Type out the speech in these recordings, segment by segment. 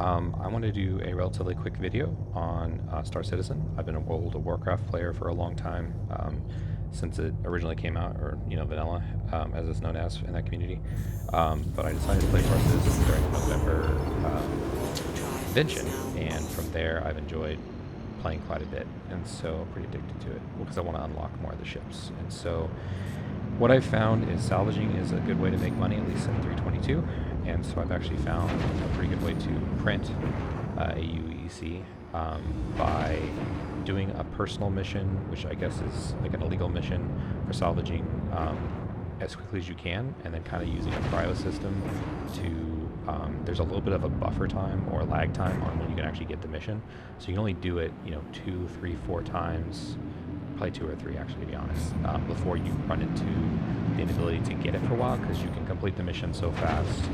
I want to do a relatively quick video on Star Citizen. I've been a World of Warcraft player for a long time, since it originally came out, or vanilla, as it's known as in that community. But I decided to play Star Citizen during the November convention, and from there I've enjoyed playing quite a bit, and so I'm pretty addicted to it because I want to unlock more of the ships. And so what I've found is salvaging is a good way to make money, at least at 322. And so I've actually found a pretty good way to print AUEC by doing a personal mission, which I guess is like an illegal mission for salvaging as quickly as you can, and then kind of using a cryo system to, there's a little bit of a buffer time or lag time on when you can actually get the mission. So you can only do it, 2, 3, 4 times, probably 2 or 3 actually, to be honest, before you run into the inability to get it for a while, because you can complete the mission so fast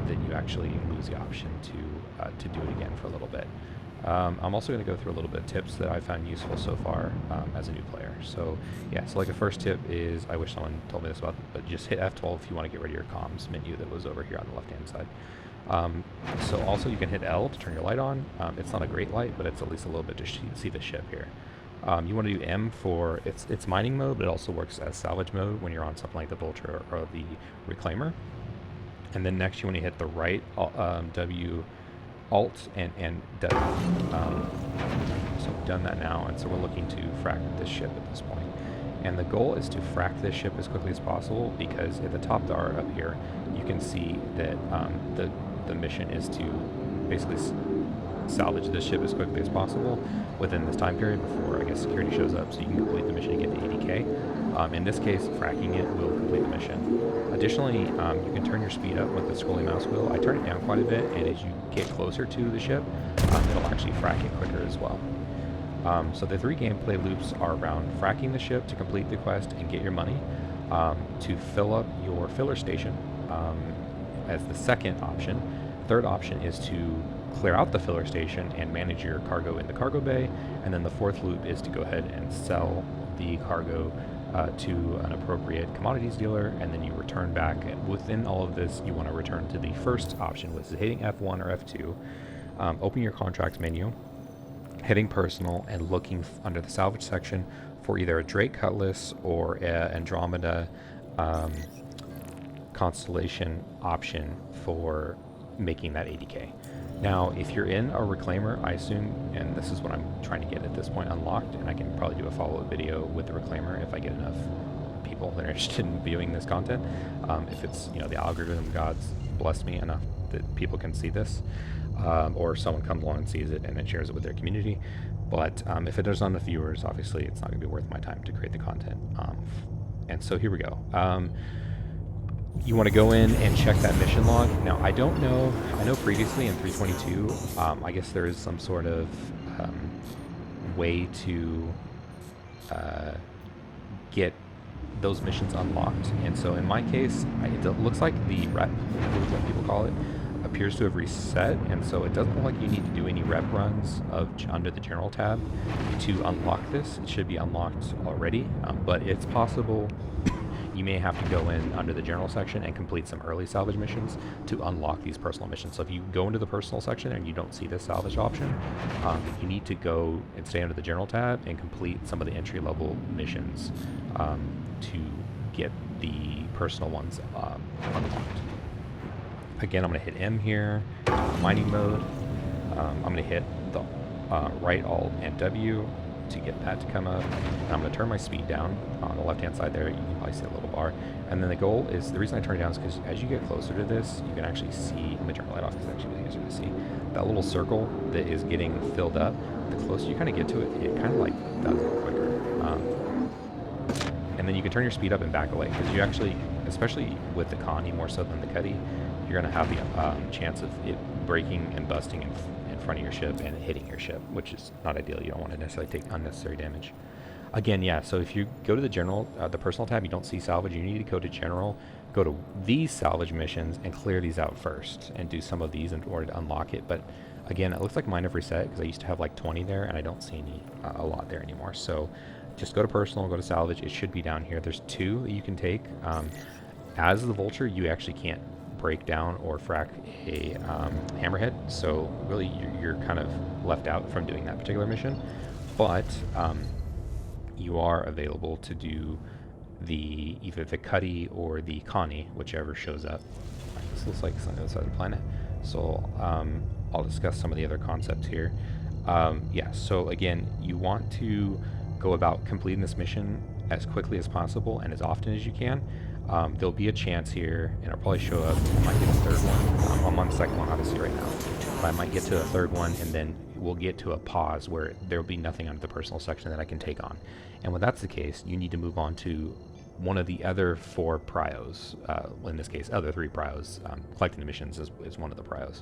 that you actually lose the option to do it again for a little bit. I'm also going to go through a little bit of tips that I found useful so far as a new player. So yeah, so like the first tip is, I wish someone told me this about, but just hit F12 if you want to get rid of your comms menu that was over here on the left hand side. So also you can hit L to turn your light on. It's not a great light, but it's at least a little bit to see the ship here. You want to do M for it's mining mode, but it also works as salvage mode when you're on something like the Vulture or the Reclaimer. And then next you want to hit the right W, Alt, and W. So we've done that now, and so we're looking to frack this ship at this point. And the goal is to frack this ship as quickly as possible, because at the top bar up here, you can see that the mission is to basically salvage this ship as quickly as possible within this time period before, I guess, security shows up, so you can complete the mission and get to 80k. In this case, fracking it will complete the mission. Additionally, you can turn your speed up with the scrolling mouse wheel. I turn it down quite a bit, and as you get closer to the ship, it'll actually frack it quicker as well. So the 3 gameplay loops are around fracking the ship to complete the quest and get your money, to fill up your filler station as the second option. Third option is to clear out the filler station and manage your cargo in the cargo bay, and then the fourth loop is to go ahead and sell the cargo to an appropriate commodities dealer, and then you return back. And within all of this, you want to return to the first option, which is hitting F1 or F2, open your contracts menu, hitting personal, and looking under the salvage section for either a Drake Cutlass or a Andromeda constellation option for making that 80k. Now, if you're in a Reclaimer, I assume, and this is what I'm trying to get at this point unlocked, and I can probably do a follow-up video with the Reclaimer if I get enough people that are interested in viewing this content. If it's, the algorithm gods bless me enough that people can see this, or someone comes along and sees it and then shares it with their community. But if it does not enough viewers, obviously it's not going to be worth my time to create the content. And so here we go. You want to go in and check that mission log. Now, I don't know, I know previously in 322, I guess there is some sort of way to get those missions unlocked. And so in my case, it looks like the rep, what people call it, appears to have reset, and so it doesn't look like you need to do any rep runs under the general tab to unlock this. It should be unlocked already, but it's possible you may have to go in under the general section and complete some early salvage missions to unlock these personal missions. So if you go into the personal section and you don't see this salvage option, you need to go and stay under the general tab and complete some of the entry-level missions to get the personal ones unlocked. Again, I'm going to hit M here, mining mode. I'm going to hit the right Alt and W to get that to come up. And I'm going to turn my speed down on the left hand side there. You can probably see a little bar. And then the goal is, the reason I turn it down is because as you get closer to this, you can actually see, let me turn the light off because it's actually really easier to see, that little circle that is getting filled up. The closer you kind of get to it, it kind of like does it quicker. And then you can turn your speed up and back away, because you actually, especially with the Connie more so than the Cuddy, you're going to have the chance of it breaking and busting in front of your ship and hitting your ship, which is not ideal. You don't want to necessarily take unnecessary damage. Again, yeah, so if you go to the general, the personal tab, you don't see salvage, you need to go to general, go to these salvage missions and clear these out first and do some of these in order to unlock it. But again, it looks like mine have reset because I used to have like 20 there and I don't see any a lot there anymore. So just go to personal, go to salvage. It should be down here. There's 2 that you can take. As the Vulture, you actually can't break down or frack a hammerhead, so really you're kind of left out from doing that particular mission. But you are available to do either the Cuddy or the Connie, whichever shows up. This looks like it's on the other side of the planet. So I'll discuss some of the other concepts here. Yeah, so again, you want to go about completing this mission as quickly as possible and as often as you can. There'll be a chance here, and it'll probably show up. I might get a third one. I'm on the second one, obviously, right now. But I might get to a third one, and then we'll get to a pause where there'll be nothing under the personal section that I can take on. And when that's the case, you need to move on to one of the other 4 prios. In this case, other 3 prios. Collecting the missions is one of the prios.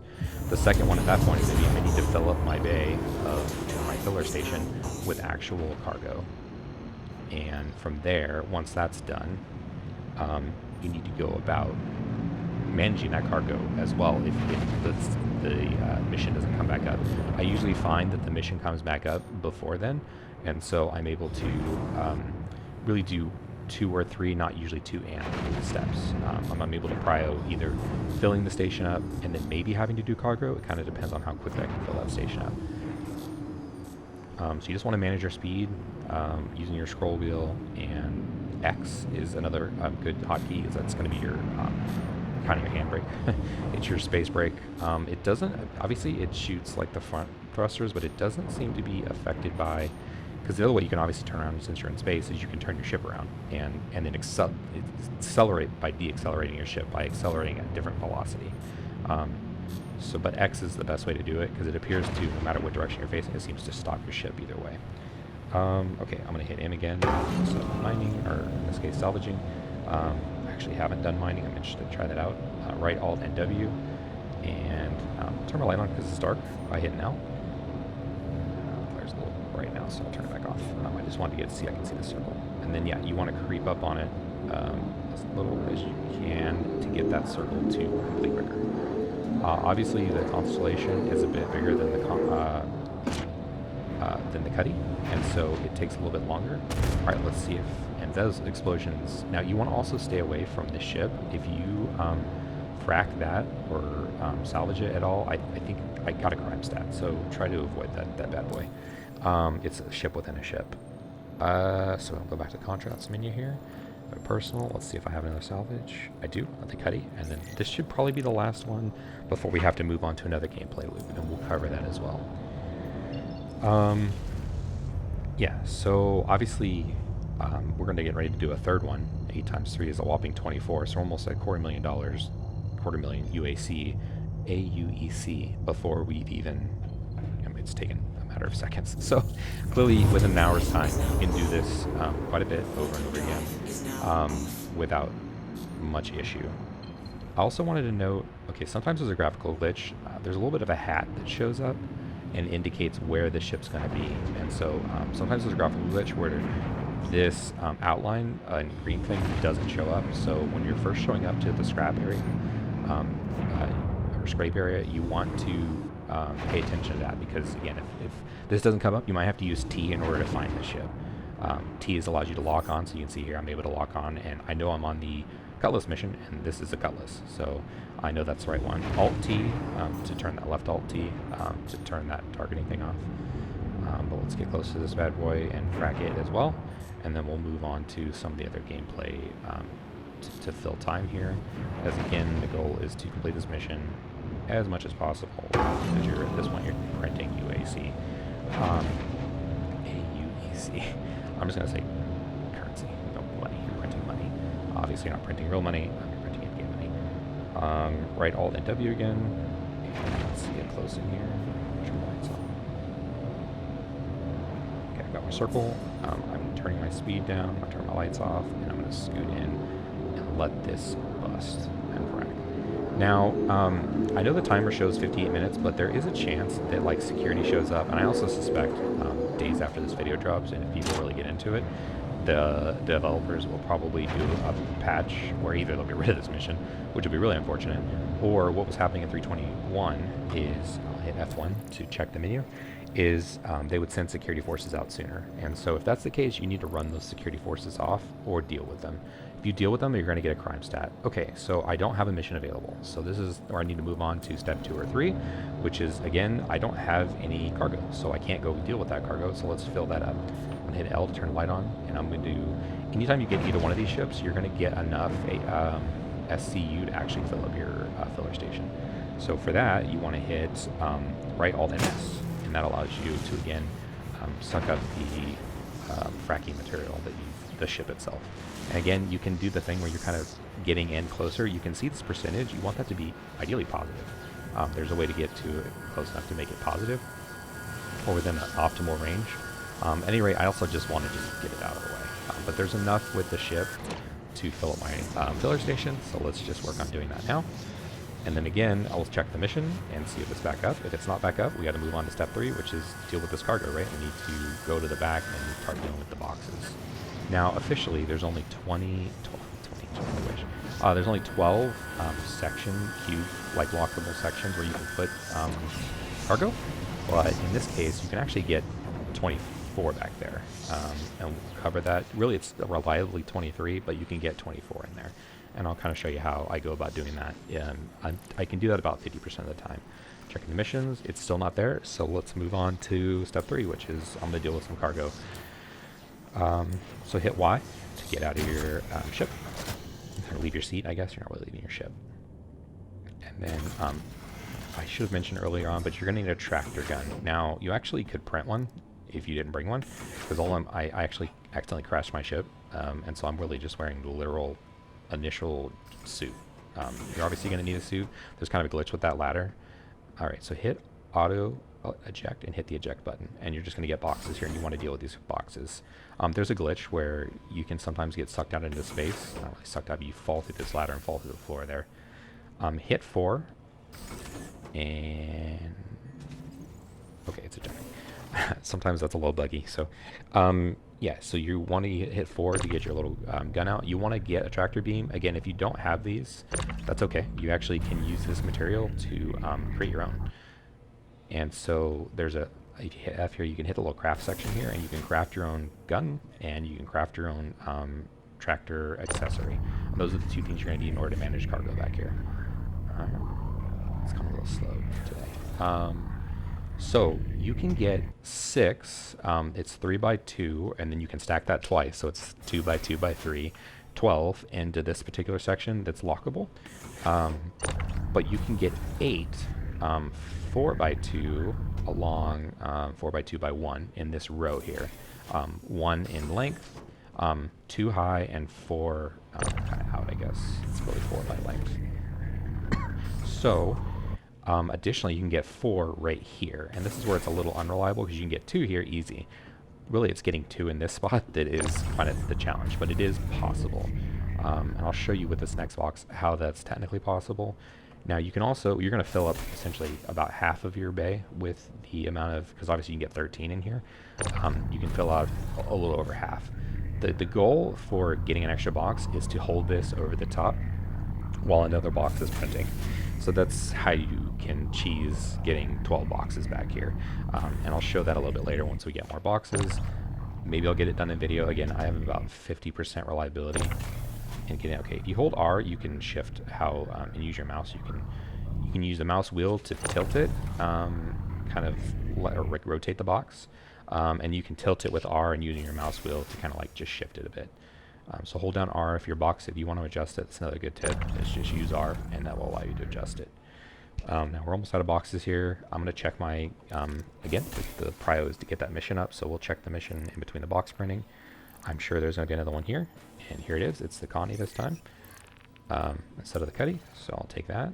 The second one at that point is going to be I need to fill up my bay of my filler station with actual cargo. And from there, once that's done, you need to go about managing that cargo as well if the mission doesn't come back up. I usually find that the mission comes back up before then, and so I'm able to really do 2 or 3, not usually 2 and 3 steps. I'm able to prio either filling the station up and then maybe having to do cargo. It kind of depends on how quickly I can fill that station up. So you just want to manage your speed using your scroll wheel, and X is another good hotkey, because that's going to be your kind of your handbrake. It's your space brake. It doesn't, obviously it shoots like the front thrusters, but it doesn't seem to be affected by, because the other way you can obviously turn around since you're in space is you can turn your ship around and then accelerate by deaccelerating your ship, by accelerating at different velocity. But X is the best way to do it, because it appears to, no matter what direction you're facing, it seems to stop your ship either way. Okay, I'm going to hit M again. So mining, or in this case salvaging. I actually haven't done mining. I'm interested to try that out. Right Alt and W, and turn my light on because it's dark. I hit now. There's a little bright now, so I'll turn it back off. I just wanted to get to see I can see the circle. And then yeah, you want to creep up on it as little as you can to get that circle to complete rigor. Obviously, the constellation is a bit bigger than the Cuddy, and so it takes a little bit longer. All right, let's see if, and those explosions. Now, you want to also stay away from the ship. If you frack that or salvage it at all, I think I got a crime stat, so try to avoid that bad boy. It's a ship within a ship. So I'll go back to the contracts menu here. Personal, let's see if I have another salvage. I do, at the Cuddy, and then this should probably be the last one before we have to move on to another gameplay loop, and we'll cover that as well. Yeah, so obviously we're going to get ready to do a third one. 8 times 3 is a whopping 24, so we're almost at $250,000, $250,000 UAC, AUEC before we've even, it's taken a matter of seconds. So clearly within an hour's time, you can do this quite a bit over and over again without much issue. I also wanted to note, okay, sometimes there's a graphical glitch. There's a little bit of a hat that shows up and indicates where the ship's going to be. And so sometimes there's a graphical glitch where this outline and green thing doesn't show up. So when you're first showing up to the scrap area, or scrape area, you want to pay attention to that, because again, if this doesn't come up, you might have to use T in order to find the ship. T allows you to lock on, so you can see here I'm able to lock on, and I know I'm on the Cutlass mission, and this is a Cutlass, so I know that's the right one. Alt-T to turn that, left Alt-T to turn that targeting thing off. But let's get close to this bad boy and frack it as well, and then we'll move on to some of the other gameplay to fill time here, as again, the goal is to complete this mission as much as possible, because you're at this point you're printing UAC. AUEC. I'm just going to say currency, no money. You're printing money. Obviously, you're not printing real money. You're printing in-game money. Right Alt and W again. And let's get close in here. Turn the lights on. Okay, I've got my circle. I'm turning my speed down. I'm going to turn my lights off, and I'm going to scoot in and let this bust and frack. Now, I know the timer shows 58 minutes, but there is a chance that like security shows up, and I also suspect days after this video drops, and if people really get into it, the developers will probably do a patch where either they'll get rid of this mission, which would be really unfortunate, or what was happening in 321 is, I'll hit F1 to check the menu, is they would send security forces out sooner. And so if that's the case, you need to run those security forces off or deal with them. If you deal with them, you're going to get a crime stat. Okay, so I don't have a mission available. So this is where I need to move on to step 2 or 3, which is, again, I don't have any cargo. So I can't go deal with that cargo. So let's fill that up. I'm going to hit L to turn the light on. And I'm going to do, anytime you get either one of these ships, you're going to get enough SCU to actually fill up your filler station. So for that, you want to hit right Alt MS. And that allows you to, again, suck up the fracking material that the ship itself. And again, you can do the thing where you're kind of getting in closer. You can see this percentage. You want that to be ideally positive. There's a way to get to it close enough to make it positive or within an optimal range. At any rate, I also just want to just get it out of the way. But there's enough with the ship to fill up my filler station, so let's just work on doing that now. And then again, I'll check the mission and see if it's back up. If it's not back up, we got to move on to step 3, which is deal with this cargo, right? We need to go to the back and start dealing with the boxes. Now, officially, there's only 12 section cube, like lockable sections where you can put cargo. But in this case, you can actually get 24 back there, and we'll cover that. Really, it's reliably 23, but you can get 24 in there. And I'll kind of show you how I go about doing that. I can do that about 50% of the time. Checking the missions, it's still not there, so let's move on to step 3, which is I'm going to deal with some cargo. So hit Y to get out of your ship. Or leave your seat, I guess. You're not really leaving your ship. And then I should have mentioned earlier on, but you're going to need a tractor gun. Now, you actually could print one if you didn't bring one, because I actually accidentally crashed my ship, and so I'm really just wearing the literal initial suit. You're obviously going to need a suit. There's kind of a glitch with that ladder. Alright, so hit auto eject and hit the eject button, and you're just going to get boxes here, and you want to deal with these boxes. There's a glitch where you can sometimes get sucked out into space. Not really sucked out, but you fall through this ladder and fall through the floor there. Hit 4, and okay, it's ejecting. Sometimes that's a little buggy. So yeah, so you want to hit 4 to get your little gun out. You want to get a tractor beam. Again, if you don't have these, that's okay. You actually can use this material to create your own. And so there's if you hit F here, you can hit the little craft section here, and you can craft your own gun, and you can craft your own tractor accessory. And those are the 2 things you're going to need in order to manage cargo back here. It's kind of a little slow today. So you can get 6, it's 3 by 2, and then you can stack that twice, so it's 2 by 2 by 3, 12 into this particular section that's lockable. But you can get 8, 4 by 2 along 4 by 2 by 1 in this row here. 1 in length, 2 high, and 4 kind of out, I guess. It's really 4 by length. So additionally, you can get 4 right here, and this is where it's a little unreliable because you can get 2 here easy. Really, it's getting 2 in this spot that is kind of the challenge, but it is possible. And I'll show you with this next box how that's technically possible. Now, you can also, you're going to fill up essentially about half of your bay with the amount of, because obviously you can get 13 in here. You can fill out a little over half. The goal for getting an extra box is to hold this over the top while another box is printing. So that's how you can cheese getting 12 boxes back here. And I'll show that a little bit later once we get more boxes. Maybe I'll get it done in video. Again, I have about 50% reliability in getting it. Okay, if you hold R, you can shift how and use your mouse. You can use the mouse wheel to tilt it, kind of rotate the box, and you can tilt it with R and using your mouse wheel to kind of like just shift it a bit. So hold down R if your box, if you want to adjust it. That's another good tip, is just use R, and that will allow you to adjust it. Now we're almost out of boxes here. I'm going to check my, again, the prio is to get that mission up, so we'll check the mission in between the box printing. I'm sure there's going to be another one here, and here it is. It's the Connie this time, instead of the Cuddy, so I'll take that.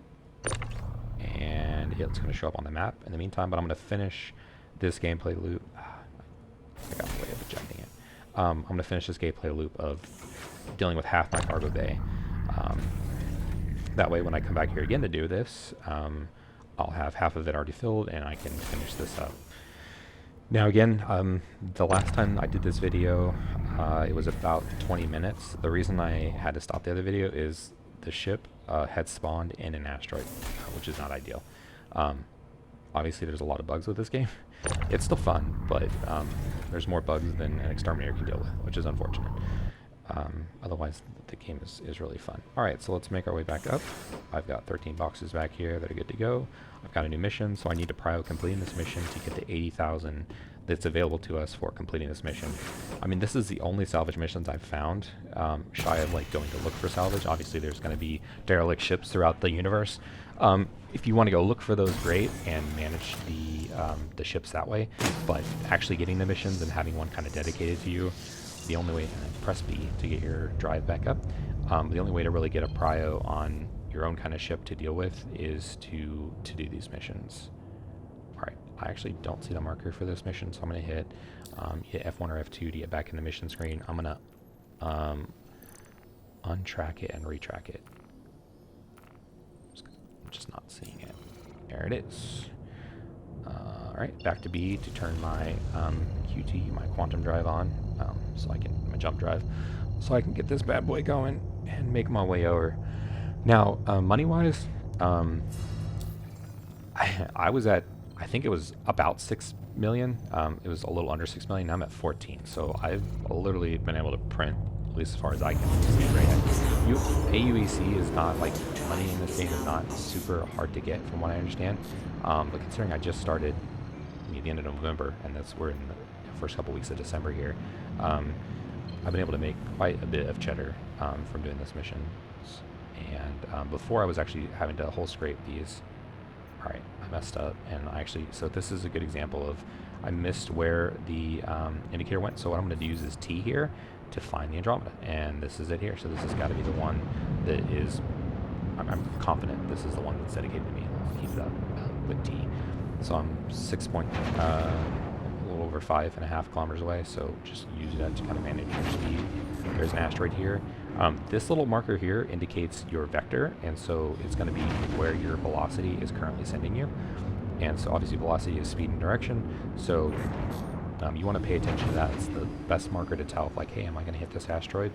And it's going to show up on the map in the meantime, but I'm going to finish this gameplay loop. I got the way of ejecting it. I'm going to finish this gameplay loop of dealing with half my cargo bay. That way when I come back here again to do this, I'll have half of it already filled and I can finish this up. Now again, the last time I did this video, it was about 20 minutes. The reason I had to stop the other video is the ship had spawned in an asteroid, which is not ideal. Obviously there's a lot of bugs with this game. It's still fun, but there's more bugs than an exterminator can deal with, which is unfortunate. Otherwise, the game is really fun. All right, so let's make our way back up. I've got 13 boxes back here that are good to go. I've got a new mission, so I need to prio completing this mission to get the 80,000 that's available to us for completing this mission. I mean, this is the only salvage missions I've found, shy of like going to look for salvage. Obviously, there's going to be derelict ships throughout the universe. If you want to go look for those, great, and manage the ships that way. But actually getting the missions and having one kind of dedicated to you, the only way, press B to get your drive back up. The only way to really get a prio on your own kind of ship to deal with is to do these missions. All right, I actually don't see the marker for this mission, so I'm going to hit F1 or F2 to get back in the mission screen. I'm going to untrack it and retrack it. I'm just not seeing it. There it is. All right, back to B to turn my QT, my quantum drive on, so I can, my jump drive, so I can get this bad boy going and make my way over. Now, money-wise, I was at, I think it was about 6 million. It was a little under 6 million. Now I'm at 14. So I've literally been able to print, at least as far as I can see right now. AUEC is not like, money in this game is not super hard to get from what I understand. But considering I just started at the end of November, and we're in the first couple weeks of December here, I've been able to make quite a bit of cheddar from doing this mission. And before I was actually having to whole scrape these. All right, I messed up, and I actually, so this is a good example of, I missed where the indicator went, so what I'm going to use is T here to find the Andromeda, and this is it here. So this has got to be the one that is, I'm confident this is the one that's dedicated to me. I'll keep it up with T. So I'm a little over 5.5 kilometers away, so just use that to kind of manage your speed. There's an asteroid here. This little marker here indicates your vector, and so it's going to be where your velocity is currently sending you. And so obviously velocity is speed and direction, so you want to pay attention to that. It's the best marker to tell, like, hey, am I going to hit this asteroid?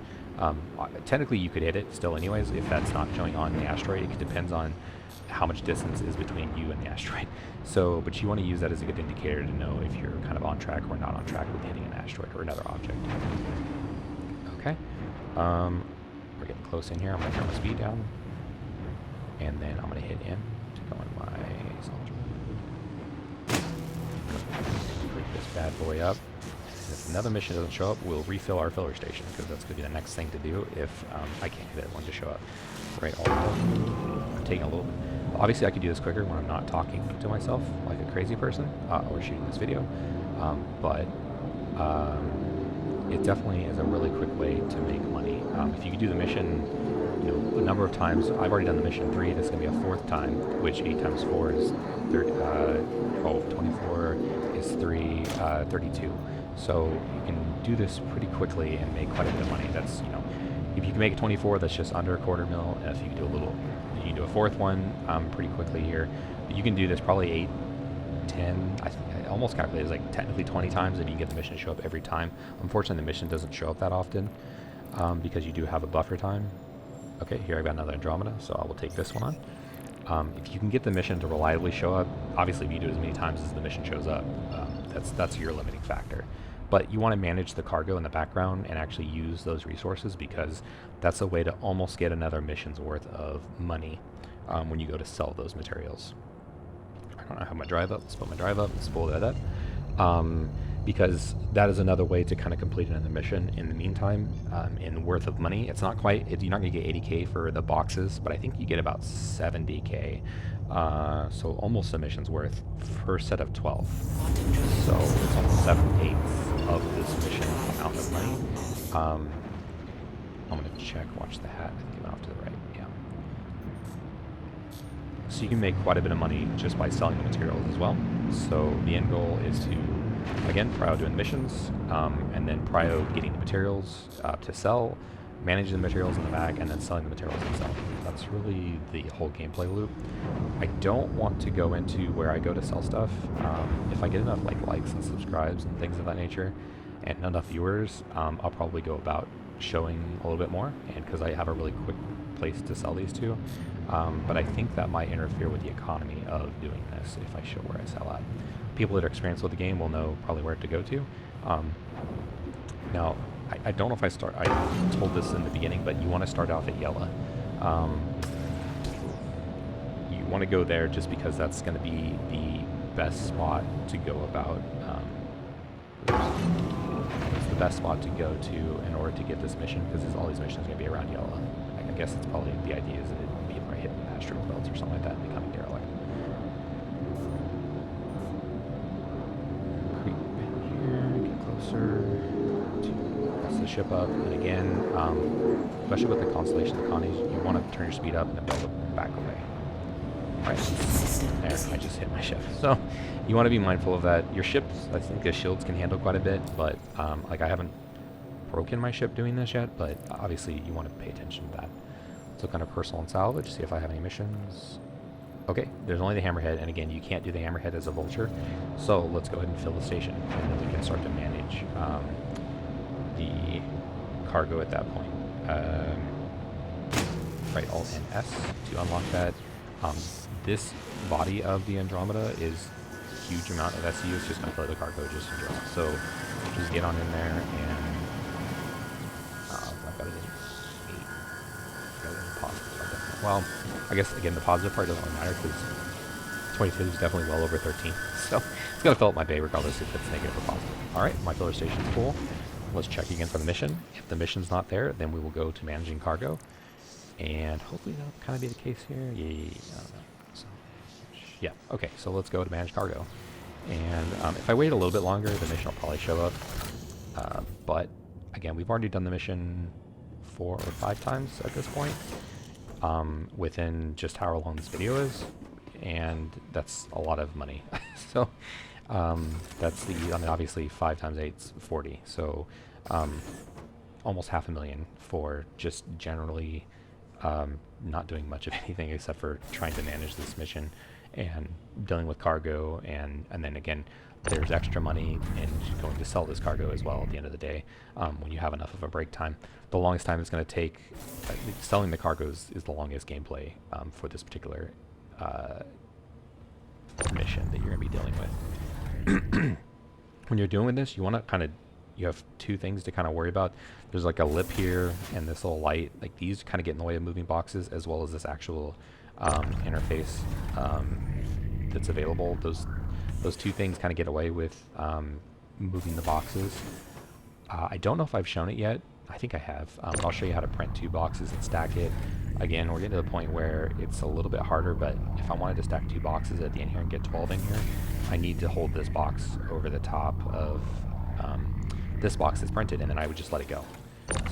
Technically you could hit it still anyways if that's not showing on the asteroid. It depends on how much distance is between you and the asteroid. So, but you want to use that as a good indicator to know if you're kind of on track or not on track with hitting an asteroid or another object. Okay. We're getting close in here. I'm going to turn my speed down, and then I'm going to hit M to go in my Salvage. Pick this bad boy up. And if another mission doesn't show up, we'll refill our filler station, because that's going to be the next thing to do if I can't get one to show up. Right, I'm taking a little bit. Obviously, I could do this quicker when I'm not talking to myself like a crazy person or shooting this video, but it definitely is a really quick way to make money. If you could do the mission, you know, a number of times. I've already done the mission 3. This is going to be a 4th time, which 8 times 4 is 30, 24 is 32. So you can do this pretty quickly and make quite a bit of money. That's, you know, if you can make a 24, that's just under a $250,000. And if you can do a little, you can do a 4th one pretty quickly here. But you can do this probably 8, 10, I almost calculated it's like technically 20 times if you can get the mission to show up every time. Unfortunately, the mission doesn't show up that often because you do have a buffer time. Okay, here I've got another Andromeda, so I will take this one on. If you can get the mission to reliably show up, obviously if you do it as many times as the mission shows up, that's your limiting factor. But you want to manage the cargo in the background and actually use those resources, because that's a way to almost get another mission's worth of money when you go to sell those materials. I don't have my drive up. Let's put my drive up and spool that up. Because that is another way to kind of complete another mission in the meantime in worth of money. It's not quite, you're not going to get 80K for the boxes, but I think you get about 70K. So almost a mission's worth per set of 12. So it's almost 7/8 of this mission amount of money. I'm going to check, watch the hat. I think it went off to the right, yeah. So you can make quite a bit of money just by selling the materials as well. So the end goal is to, again, prio doing the missions, and then prio getting the materials to sell, manage the materials in the back, and then selling the materials themselves. That's really the whole gameplay loop. I don't want to go into where I go to sell stuff. If I get enough likes and subscribes and things of that nature, and enough viewers, I'll probably go about showing a little bit more, and because I have a really quick place to sell these to. But I think that might interfere with the economy of doing this if I show where I sell at. People that are experienced with the game will know probably where to go to. Now, I don't know if I told this in the beginning, but you want to start off at yellow. You want to go there just because that's going to be the best spot to go about. It's the best spot to go to in order to get this mission, because all these missions are going to be around yellow. I guess it's probably the idea is that it would be by hitting astral belts or something like that and becoming derelict. Creep in here, get closer to press the ship up, and again, especially with the constellation of the Connies, you want to turn your speed up and then build it back away. Right. There, I just hit my ship. So you want to be mindful of that. Your ships, I think the shields can handle quite a bit, but like I haven't broken my ship doing this yet, but obviously you want to pay attention to that. So kind of personal and salvage, see if I have any missions. Okay, there's only the hammerhead, and again, you can't do the hammerhead as a vulture. So let's go ahead and fill the station, and then we can start to manage the cargo at that point. Right, Alt and S to unlock that. This body of the Andromeda is a huge amount of SU. It's just going to fill the cargo just in general. So just get on in there and I've got it in 8. Got it in positive part, definitely. Well, I guess again the positive part doesn't really matter because 22 is definitely well over 13. So it's going to fill up my bay regardless if it's negative or positive. Alright, my filler station's full. Let's check again for the mission. If the mission's not there, then we will go to managing cargo. And hopefully that'll kind of be the case here. Yeah, I don't know. So, yeah, okay, so let's go to manage cargo. And if I wait a little bit longer, the mission will probably show up. But again, we've already done the mission 4 or 5 times at this point, within just however long this video is. And that's a lot of money. So that's the, I mean, obviously 5 times 8 is 40. So almost $500,000 for just generally not doing much of anything except for trying to manage this mission and dealing with cargo, and then again there's extra money in going to sell this cargo as well at the end of the day, when you have enough of a break time. The longest time it's going to take, selling the cargoes is the longest gameplay for this particular mission that you're going to be dealing with. When you're doing this, you want to kind of, you have 2 things to kind of worry about. There's like a lip here and this little light. Like these kind of get in the way of moving boxes, as well as this actual interface that's available. Those 2 things kind of get away with moving the boxes. I don't know if I've shown it yet. I think I have. But I'll show you how to print 2 boxes and stack it. Again, we're getting to the point where it's a little bit harder, but if I wanted to stack 2 boxes at the end here and get 12 in here, I need to hold this box over the top of this box that's printed, and then I would just let it go.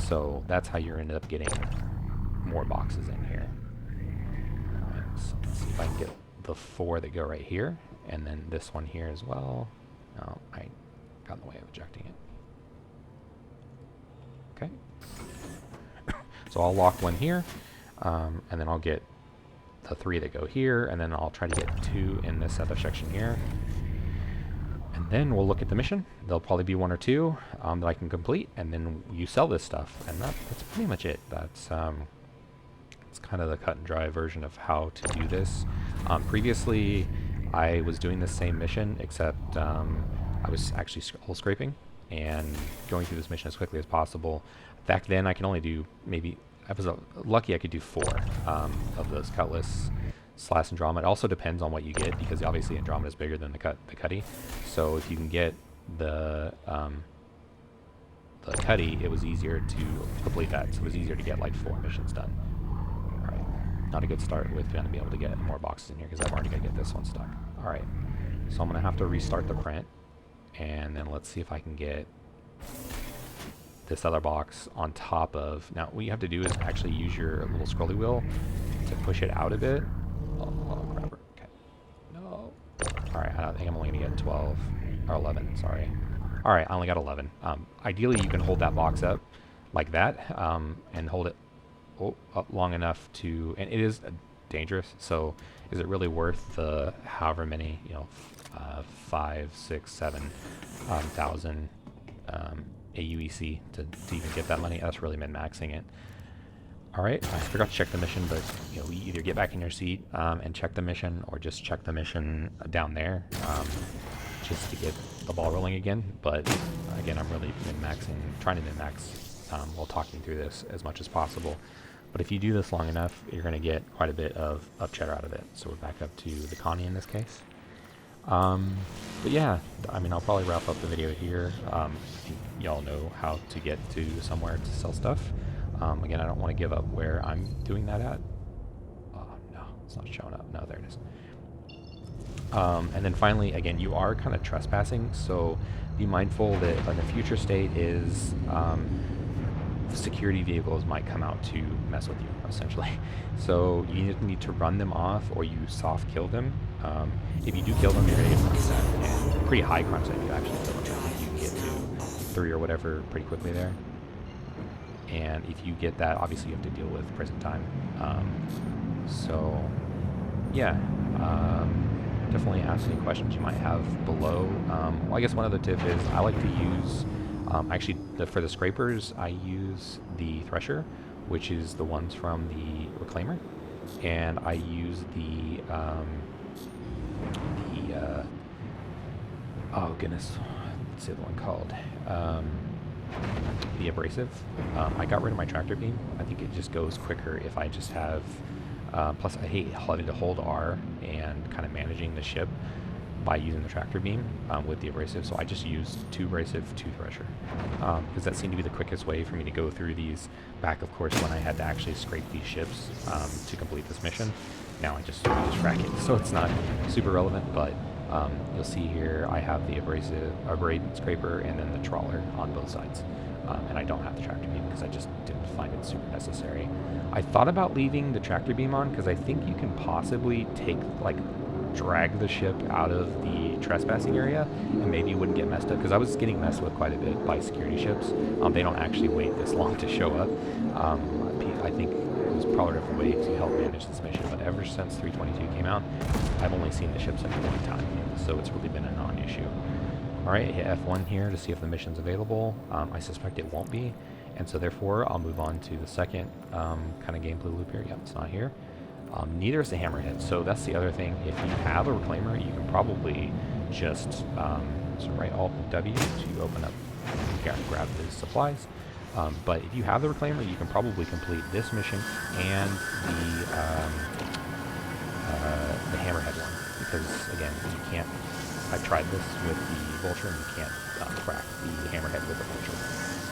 So that's how you're ended up getting more boxes in here. Alright, so let's see if I can get the 4 that go right here, and then this one here as well. No, I got in the way of ejecting it. Okay. So I'll lock 1 here, and then I'll get the 3 that go here, and then I'll try to get 2 in this other section here. And then we'll look at the mission. There'll probably be 1 or 2 that I can complete, and then you sell this stuff, and that's pretty much it. That's it's kind of the cut and dry version of how to do this. Previously, I was doing the same mission, except I was actually hull scraping and going through this mission as quickly as possible. Back then, I can only do maybe, I was lucky I could do 4 of those Cutlass / Andromeda. It also depends on what you get, because obviously Andromeda is bigger than the Cuddy. So if you can get the Cuddy, it was easier to complete that. So it was easier to get like 4 missions done. Alright, not a good start with going to be able to get more boxes in here, because I've already got to get this one stuck. Alright, so I'm going to have to restart the print, and then let's see if I can get this other box on top of. Now what you have to do is actually use your little scrolly wheel to push it out a bit. Oh, grab her. Okay. No. Alright, I think I'm only going to get 12. Or 11, sorry. Alright, I only got 11. Ideally, you can hold that box up like that, and hold it up long enough to... And it is dangerous, so is it really worth the however many, 5, 6, 7 thousand AUEC to even get that money? That's really min-maxing it. Alright, I forgot to check the mission, but you either get back in your seat and check the mission, or just check the mission down there. just to get the ball rolling again. But again, I'm really trying to min-max while talking through this as much as possible. But if you do this long enough, you're going to get quite a bit of up cheddar out of it. So we're back up to the Connie in this case. But yeah, I mean, I'll probably wrap up the video here. I think y'all know how to get to somewhere to sell stuff. Again, I don't want to give up where I'm doing that at. Oh no, it's not showing up. No, there it is. And then finally, again, you are kind of trespassing, so be mindful that in the future state is security vehicles might come out to mess with you, essentially. So you either need to run them off or you soft kill them. If you do kill them, you're going to get crime stat, and pretty high crime stat if you actually kill them. I think you can get to 3 or whatever pretty quickly there. And if you get that, obviously you have to deal with prison time. So yeah, definitely ask any questions you might have below. Well, I guess one other tip is I like to use, actually for the scrapers, I use the thresher, which is the ones from the reclaimer, and I use the oh goodness, what's the other one called? The abrasive. I got rid of my tractor beam. I think it just goes quicker if I just have, plus I hate having to hold R and kind of managing the ship by using the tractor beam with the abrasive, so I just use 2 abrasive, 2 thresher, because that seemed to be the quickest way for me to go through these back, of course, when I had to actually scrape these ships to complete this mission. Now I just frack it, so it's not super relevant, but you'll see here I have the abrade scraper and then the trawler on both sides. And I don't have the tractor beam because I just didn't find it super necessary. I thought about leaving the tractor beam on because I think you can possibly drag the ship out of the trespassing area and maybe you wouldn't get messed up, because I was getting messed with quite a bit by security ships. They don't actually wait this long to show up. I think there's probably a different way to help manage this mission, but ever since 322 came out, I've only seen the ships like 1 time, so it's really been a non-issue. Alright, hit F1 here to see if the mission's available. I suspect it won't be, and so therefore I'll move on to the second kind of gameplay loop here. Yep, it's not here. Neither is the hammerhead, so that's the other thing. If you have a reclaimer, you can probably just so right Alt W to open up and grab the supplies. But if you have the reclaimer, you can probably complete this mission and the hammerhead one, because again, you can't. I tried this with the Vulture, and you can't crack the hammerhead with the Vulture.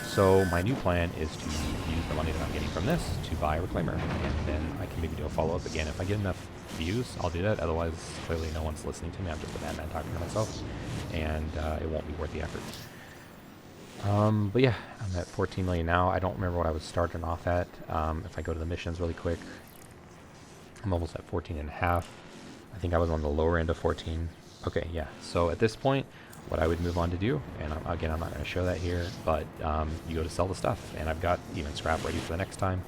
So my new plan is to use the money that I'm getting from this to buy a reclaimer, and then I can maybe do a follow-up again. If I get enough views, I'll do that. Otherwise, clearly no one's listening to me. I'm just a madman talking to myself, and it won't be worth the effort. But yeah, I'm at 14 million now. I don't remember what I was starting off at. If I go to the missions really quick, I'm almost at 14 and a half. I think I was on the lower end of 14. Okay, yeah. So at this point, what I would move on to do, and again, I'm not going to show that here, but you go to sell the stuff, and I've got even scrap ready for the next time.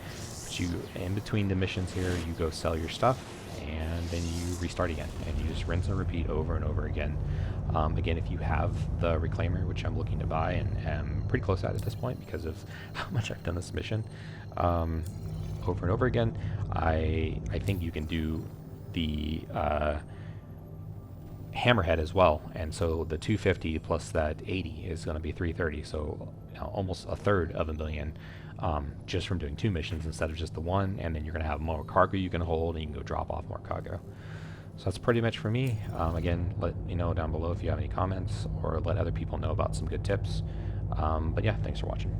But you, in between the missions here, you go sell your stuff, and then you restart again, and you just rinse and repeat over and over again. Again, if you have the reclaimer, which I'm looking to buy and am pretty close at this point because of how much I've done this mission over and over again, I think you can do the hammerhead as well, and so the 250 plus that 80 is going to be 330, so almost a third of $1 million just from doing 2 missions instead of just the 1, and then you're going to have more cargo you can hold, and you can go drop off more cargo. So that's pretty much for me. Again, let me know down below if you have any comments, or let other people know about some good tips. But yeah, thanks for watching.